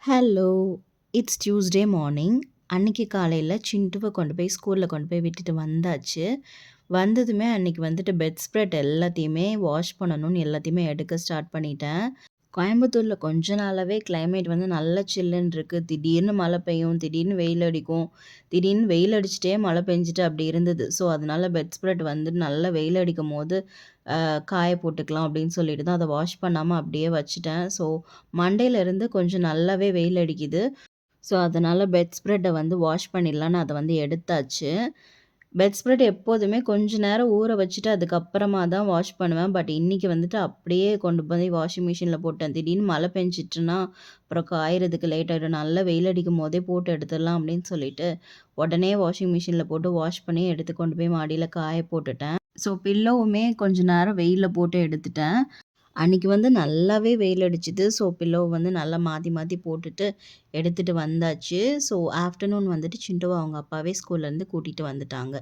Hello! It's Tuesday morning. அன்னைக்கு காலையில சிண்டுவ கொண்டு போய் ஸ்கூல்ல கொண்டு போய் விட்டுட்டு வந்தாச்சு. வந்ததுமே அன்னைக்கு வந்துட்டு பெட் ஸ்ப்ரெட் எல்லாத்தையுமே வாஷ் பண்ணணும்னு எல்லாத்தையுமே எடுக்க ஸ்டார்ட் பண்ணிட்டேன். கோயம்புத்தூர்ல கொஞ்ச நாளாவே கிளைமேட் வந்து நல்லா சில்லுன்னு இருக்கு. திடீர்னு மழை பெய்யும், திடீர்னு வெயில் அடிக்கும். திடீர்னு வெயில் அடிச்சுட்டே மழை பெஞ்சுட்டு அப்படி இருந்தது. ஸோ, அதனால பெட் ஸ்ப்ரெட் வந்து நல்லா வெயில் அடிக்கும்போது காய போட்டுக்கலாம் அப்படின்னு சொல்லிட்டு தான் அத வாஷ் பண்ணாம அப்படியே வச்சுட்டேன். ஸோ, மண்டேலருந்து கொஞ்சம் நல்லாவே வெயில் அடிக்குது. ஸோ, அதனால பெட் ஸ்ப்ரெட்ட வந்து வாஷ் பண்ணிடலான்னு அத வந்து எடுத்தாச்சு. பெட் ஸ்ப்ரெட் எப்போதுமே கொஞ்ச நேரம் ஊற வச்சுட்டு அதுக்கப்புறமா தான் வாஷ் பண்ணுவேன். பட் இன்னைக்கு வந்துட்டு அப்படியே கொண்டு போய் வாஷிங் மிஷின்ல போட்டேன். திடீர்னு மழை பெஞ்சுச்சுன்னா, அப்புறம் காயறதுக்கு லேட் ஆயிடும். நல்லா வெயில் அடிக்கும்போதே போட்டு எடுத்துடலாம் அப்படின்னு சொல்லிட்டு, உடனே வாஷிங் மிஷின்ல போட்டு வாஷ் பண்ணி எடுத்து கொண்டு போய் மாடியில காய போட்டுட்டேன். ஸோ, பில்லோவுமே கொஞ்ச நேரம் வெயில்ல போட்டு எடுத்துட்டேன். அன்னைக்கு வந்து நல்லாவே வெயில் அடிச்சுது. ஸோ, பில்லோவ வந்து நல்லா மாத்தி மாத்தி போட்டுட்டு எடுத்துட்டு வந்தாச்சு. ஸோ, ஆஃப்டர்நூன் வந்துட்டு சிண்டுவ அவங்க அப்பாவே ஸ்கூல்லேருந்து கூட்டிட்டு வந்துட்டாங்க.